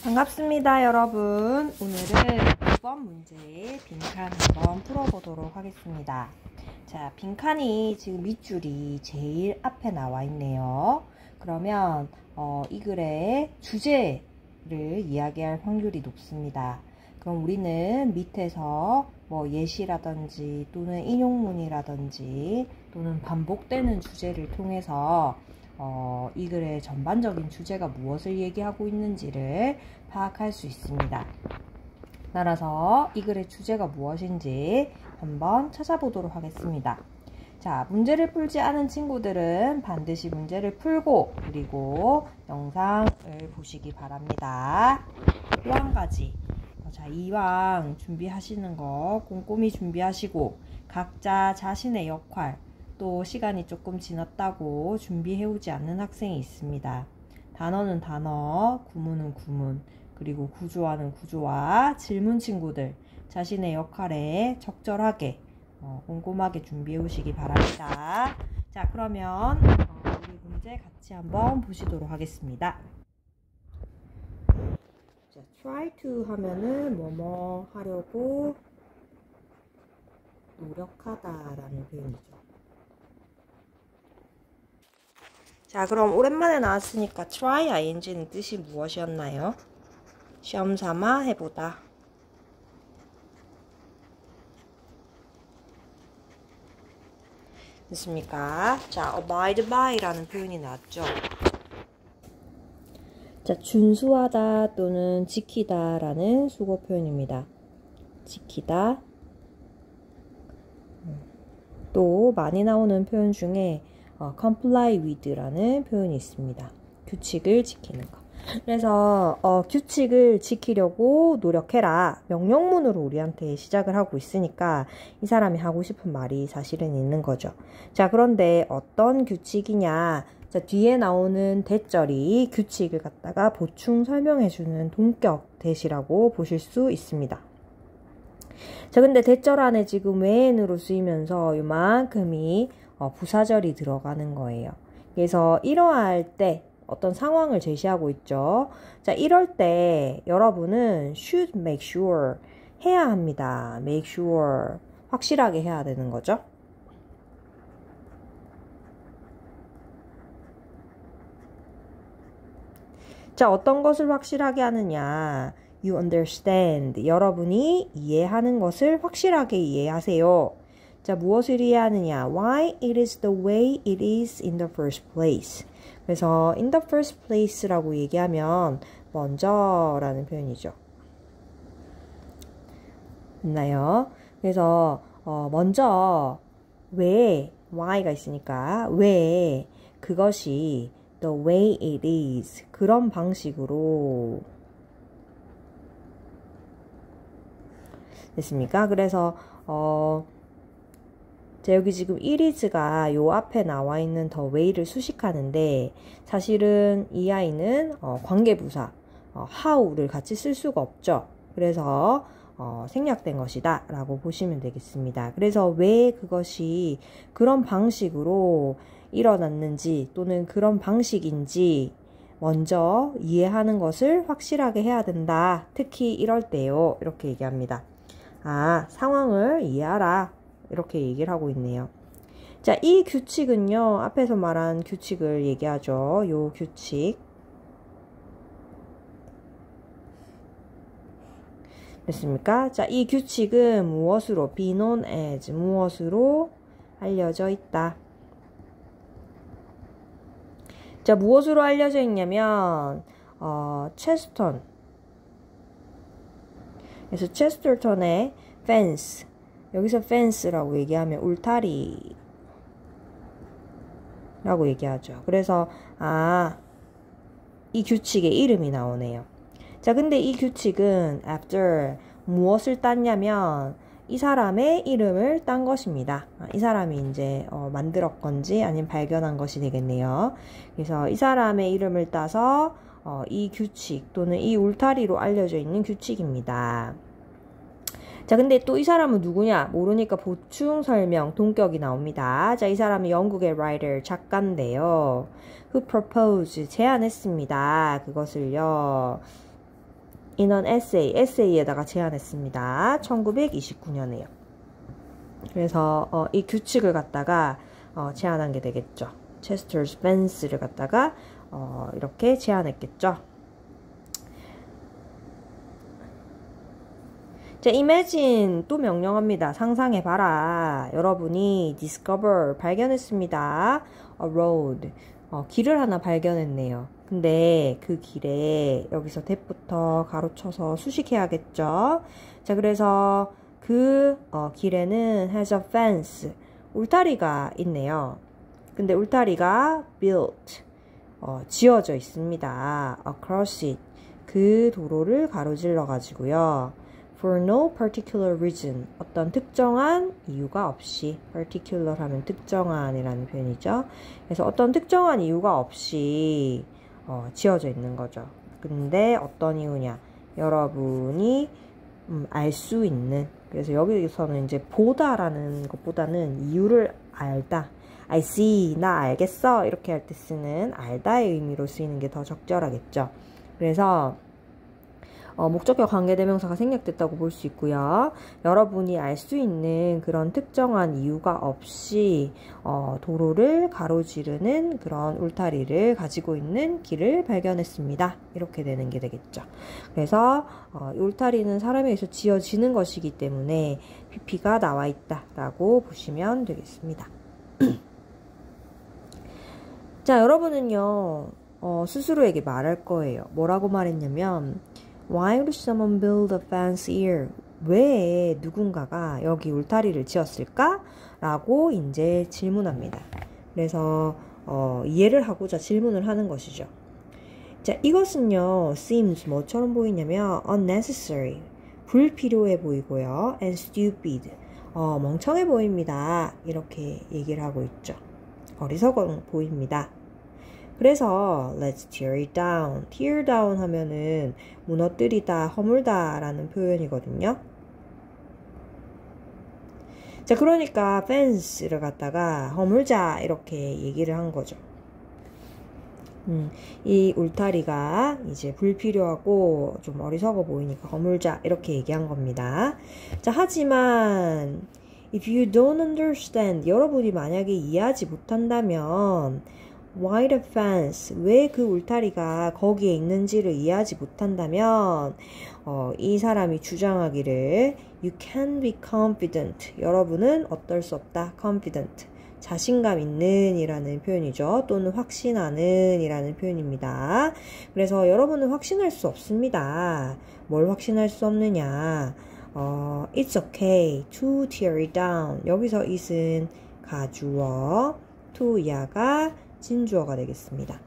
반갑습니다, 여러분. 오늘은 2번 문제 빈칸 한번 풀어보도록 하겠습니다. 자, 빈칸이 지금 밑줄이 제일 앞에 나와 있네요. 그러면 이 글의 주제를 이야기할 확률이 높습니다. 그럼 우리는 밑에서 뭐 예시라든지 또는 인용문이라든지 또는 반복되는 주제를 통해서 이 글의 전반적인 주제가 무엇을 얘기하고 있는지를 파악할 수 있습니다. 따라서 이 글의 주제가 무엇인지 한번 찾아보도록 하겠습니다. 자, 문제를 풀지 않은 친구들은 반드시 문제를 풀고 그리고 영상을 보시기 바랍니다. 또 한 가지, 자, 이왕 준비하시는 거 꼼꼼히 준비하시고 각자 자신의 역할 또 시간이 조금 지났다고 준비해오지 않는 학생이 있습니다. 단어는 단어, 구문은 구문, 그리고 구조화는 구조화, 질문 친구들 자신의 역할에 적절하게 꼼꼼하게 준비해 오시기 바랍니다. 자, 그러면 우리 문제 같이 한번 보시도록 하겠습니다. 자, try to 하면은 뭐뭐 하려고 노력하다라는 표현이죠. 자, 그럼 오랜만에 나왔으니까 try ing는 뜻이 무엇이었나요? 시험 삼아 해보다. 됐습니까? 자, abide by 라는 표현이 나왔죠. 자, 준수하다 또는 지키다 라는 수거 표현입니다. 지키다. 또 많이 나오는 표현 중에 comply with 라는 표현이 있습니다. 규칙을 지키는 거. 그래서 규칙을 지키려고 노력해라. 명령문으로 우리한테 시작을 하고 있으니까 이 사람이 하고 싶은 말이 사실은 있는 거죠. 자, 그런데 어떤 규칙이냐. 자, 뒤에 나오는 대절이 규칙을 갖다가 보충 설명해주는 동격 대시라고 보실 수 있습니다. 자, 근데 대절 안에 지금 when으로 쓰이면서 이만큼이 부사절이 들어가는 거예요. 그래서 이러할 때 어떤 상황을 제시하고 있죠. 자, 이럴 때 여러분은 should make sure 해야 합니다. make sure 확실하게 해야 되는 거죠. 자, 어떤 것을 확실하게 하느냐. You understand. 여러분이 이해하는 것을 확실하게 이해하세요. 자, 무엇을 이해하느냐. Why it is the way it is in the first place. 그래서 in the first place라고 얘기하면 먼저라는 표현이죠. 됐나요? 그래서 먼저 왜 why가 있으니까 왜 그것이 the way it is 그런 방식으로 됐습니까? 그래서 자, 여기 지금 it is가 요 앞에 나와 있는 the way를 수식하는데 사실은 이 아이는 관계부사 how를 같이 쓸 수가 없죠. 그래서 생략된 것이다 라고 보시면 되겠습니다. 그래서 왜 그것이 그런 방식으로 일어났는지 또는 그런 방식인지 먼저 이해하는 것을 확실하게 해야 된다. 특히 이럴 때요. 이렇게 얘기합니다. 아, 상황을 이해하라. 이렇게 얘기를 하고 있네요. 자, 이 규칙은요. 앞에서 말한 규칙을 얘기하죠. 요 규칙. 됐습니까? 자, 이 규칙은 무엇으로? be known as 무엇으로 알려져 있다. 자, 무엇으로 알려져 있냐면 체스턴. 그래서 체스터턴의 fence. 여기서 fence라고 얘기하면 울타리 라고 얘기하죠. 그래서 이 규칙의 이름이 나오네요. 자, 근데 이 규칙은 after 무엇을 땄냐면 이 사람의 이름을 딴 것입니다. 이 사람이 이제 만들었건지 아니면 발견한 것이 되겠네요. 그래서 이 사람의 이름을 따서 이 규칙 또는 이 울타리로 알려져 있는 규칙입니다. 자, 근데 또 이 사람은 누구냐? 모르니까 보충 설명, 동격이 나옵니다. 자, 이 사람은 영국의 writer, 작가인데요. who proposed, 제안했습니다. 그것을요. in an essay, 에세이에다가 제안했습니다. 1929년에요. 그래서 이 규칙을 갖다가 제안한 게 되겠죠. Chester's Fence를 갖다가 이렇게 제안했겠죠. 자, imagine 또 명령합니다. 상상해봐라. 여러분이 discover 발견했습니다. a road 길을 하나 발견했네요. 근데 그 길에 여기서 that부터 가로쳐서 수식해야겠죠. 자, 그래서 그 길에는 has a fence 울타리가 있네요. 근데 울타리가 built 지어져 있습니다. across it 그 도로를 가로질러 가지고요. for no particular reason 어떤 특정한 이유가 없이 particular 하면 특정한이라는 표현이죠. 그래서 어떤 특정한 이유가 없이 지어져 있는 거죠. 근데 어떤 이유냐? 여러분이 알 수 있는 그래서 여기서는 이제 보다라는 것보다는 이유를 알다. I see, 나 알겠어 이렇게 할 때 쓰는 알다의 의미로 쓰이는 게 더 적절하겠죠. 그래서 목적격 관계대명사가 생략됐다고 볼 수 있고요. 여러분이 알 수 있는 그런 특정한 이유가 없이 도로를 가로지르는 그런 울타리를 가지고 있는 길을 발견했습니다. 이렇게 되는 게 되겠죠. 그래서 이 울타리는 사람에 의해서 지어지는 것이기 때문에 PP가 나와 있다라고 보시면 되겠습니다. 자, 여러분은요 스스로에게 말할 거예요. 뭐라고 말했냐면 Why would someone build a fence here? 왜 누군가가 여기 울타리를 지었을까? 라고 이제 질문합니다. 그래서 이해를 하고자 질문을 하는 것이죠. 자, 이것은요 seems 뭐처럼 보이냐면 unnecessary 불필요해 보이고요 and stupid 멍청해 보입니다. 이렇게 얘기를 하고 있죠. 어리석어 보입니다. 그래서 let's tear it down. tear down 하면은 무너뜨리다, 허물다 라는 표현이거든요. 자, 그러니까 fence를 갖다가 허물자 이렇게 얘기를 한 거죠. 이 울타리가 이제 불필요하고 좀 어리석어 보이니까 허물자 이렇게 얘기한 겁니다. 자, 하지만 if you don't understand 여러분이 만약에 이해하지 못한다면 why the fence 왜 그 울타리가 거기에 있는지를 이해하지 못한다면 이 사람이 주장하기를 you can be confident 여러분은 어떨 수 없다 confident 자신감 있는 이라는 표현이죠. 또는 확신하는 이라는 표현입니다. 그래서 여러분은 확신할 수 없습니다. 뭘 확신할 수 없느냐 it's okay to tear it down 여기서 it은 가주어 to 야가 진주어가 되겠습니다.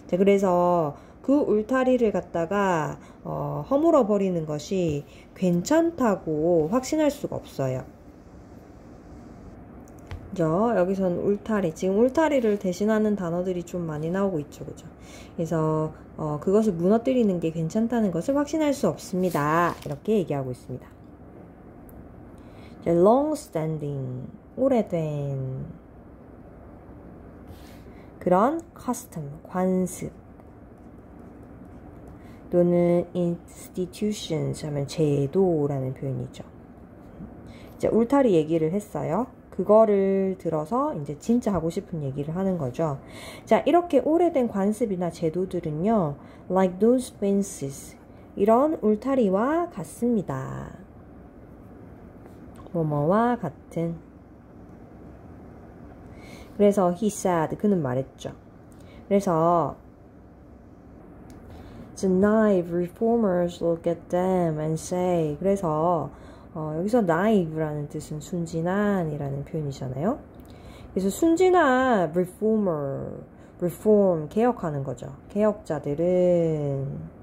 자, 그래서 그 울타리를 갖다가 허물어 버리는 것이 괜찮다고 확신할 수가 없어요. 그죠? 여기서는 울타리, 지금 울타리를 대신하는 단어들이 좀 많이 나오고 있죠, 그죠? 그래서 그것을 무너뜨리는 게 괜찮다는 것을 확신할 수 없습니다. 이렇게 얘기하고 있습니다. 자, long-standing, 오래된 그런 custom, 관습 또는 institutions 하면 제도라는 표현이죠. 이제 울타리 얘기를 했어요. 그거를 들어서 이제 진짜 하고 싶은 얘기를 하는 거죠. 자, 이렇게 오래된 관습이나 제도들은요, like those fences, 이런 울타리와 같습니다. 뭐뭐와 같은. 그래서 he said, 그는 말했죠. 그래서 the naive reformers look at them and say, 그래서 여기서 naive라는 뜻은 순진한이라는 표현이잖아요. 그래서 순진한 reform, 개혁하는 거죠. 개혁자들은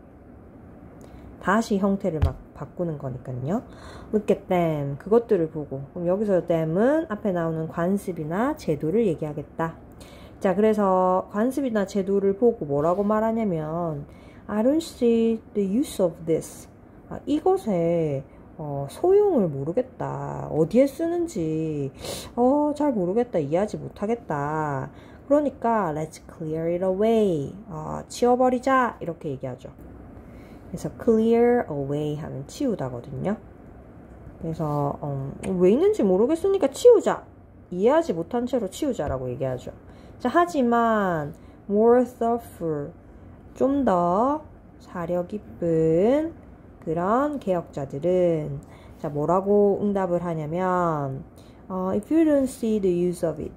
다시 형태를 막 바꾸는 거니까요. Look at them, 그것들을 보고. 그럼 여기서 them은 앞에 나오는 관습이나 제도를 얘기하겠다. 자, 그래서 관습이나 제도를 보고 뭐라고 말하냐면 I don't see the use of this. 이것의 소용을 모르겠다. 어디에 쓰는지 잘 모르겠다. 이해하지 못하겠다. 그러니까 let's clear it away. 치워버리자. 이렇게 얘기하죠. 그래서 clear away 하면 치우다거든요. 그래서 왜 있는지 모르겠으니까 치우자. 이해하지 못한 채로 치우자라고 얘기하죠. 자, 하지만 more thoughtful, 좀 더 사려 깊은 그런 개혁자들은 자, 뭐라고 응답을 하냐면 if you don't see the use of it,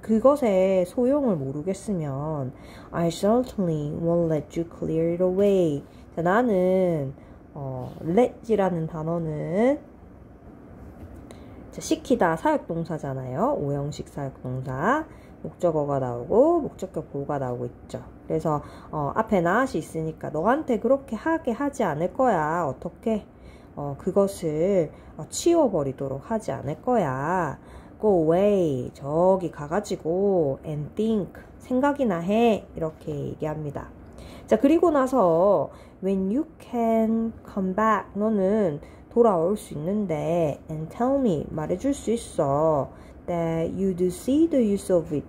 그것의 소용을 모르겠으면 I certainly won't let you clear it away. 자, 나는 let이라는 단어는 자, 시키다 사역동사잖아요. 오형식 사역동사. 목적어가 나오고 목적격 보호가 나오고 있죠. 그래서 앞에 not이 있으니까 너한테 그렇게 하게 하지 않을 거야. 어떻게 그것을 치워버리도록 하지 않을 거야. Go away. 저기 가가지고 and think. 생각이나 해. 이렇게 얘기합니다. 자, 그리고 나서 when you can come back. 너는 돌아올 수 있는데 and tell me. 말해줄 수 있어. that you do see the use of it.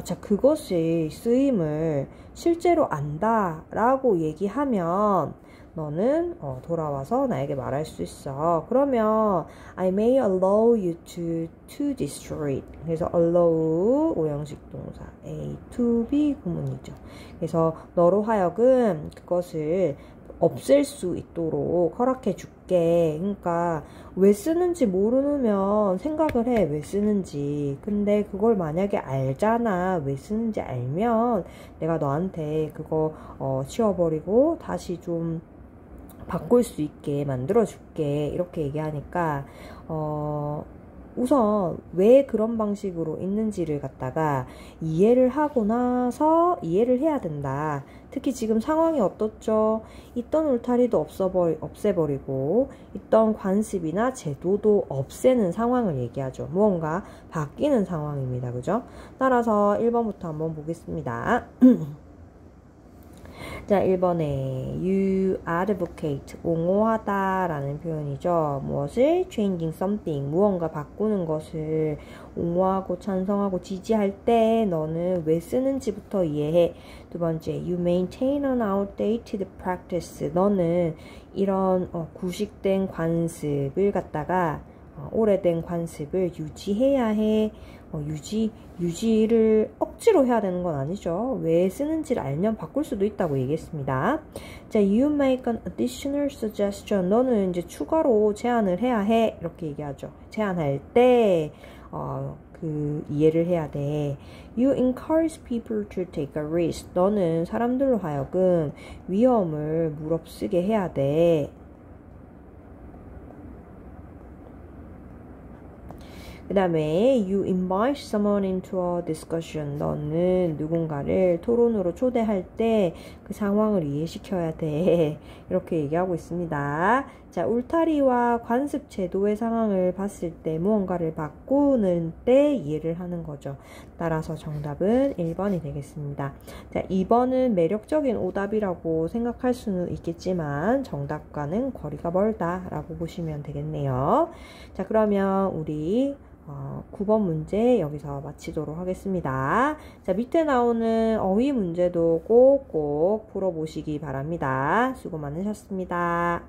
자, 그것의 쓰임을 실제로 안다 라고 얘기하면 너는 돌아와서 나에게 말할 수 있어. 그러면 I may allow you to destroy it. 그래서 allow 오형식 동사 A to B 구문이죠. 그래서 너로 하여금 그것을 없앨 수 있도록 허락해 줄게. 그러니까 왜 쓰는지 모르면 생각을 해. 왜 쓰는지. 근데 그걸 만약에 알잖아. 왜 쓰는지 알면 내가 너한테 그거 치워버리고 다시 좀 바꿀 수 있게 만들어 줄게. 이렇게 얘기하니까 우선 왜 그런 방식으로 있는지를 갖다가 이해를 하고 나서 이해를 해야 된다. 특히 지금 상황이 어떻죠? 있던 울타리도 없애버리고 있던 관습이나 제도도 없애는 상황을 얘기하죠. 무언가 바뀌는 상황입니다. 그죠? 따라서 1번부터 한번 보겠습니다. 자, 1번에 you advocate, 옹호하다 라는 표현이죠. 무엇을? changing something, 무언가 바꾸는 것을 옹호하고 찬성하고 지지할 때 너는 왜 쓰는지부터 이해해. 두 번째, you maintain an outdated practice, 너는 이런 구식된 관습을 갖다가 오래된 관습을 유지해야 해. 유지를 억지로 해야 되는 건 아니죠. 왜 쓰는지를 알면 바꿀 수도 있다고 얘기했습니다. 자, you make an additional suggestion. 너는 이제 추가로 제안을 해야 해. 이렇게 얘기하죠. 제안할 때, 이해를 해야 돼. You encourage people to take a risk. 너는 사람들로 하여금 위험을 무릅쓰게 해야 돼. 그 다음에 you invite someone into a discussion. 너는 누군가를 토론으로 초대할 때 그 상황을 이해시켜야 돼. 이렇게 얘기하고 있습니다. 자, 울타리와 관습 제도의 상황을 봤을 때 무언가를 바꾸는 때 이해를 하는 거죠. 따라서 정답은 1번이 되겠습니다. 자, 2번은 매력적인 오답이라고 생각할 수는 있겠지만 정답과는 거리가 멀다 라고 보시면 되겠네요. 자, 그러면 우리 9번 문제 여기서 마치도록 하겠습니다. 자, 밑에 나오는 어휘 문제도 꼭꼭 풀어보시기 바랍니다. 수고 많으셨습니다.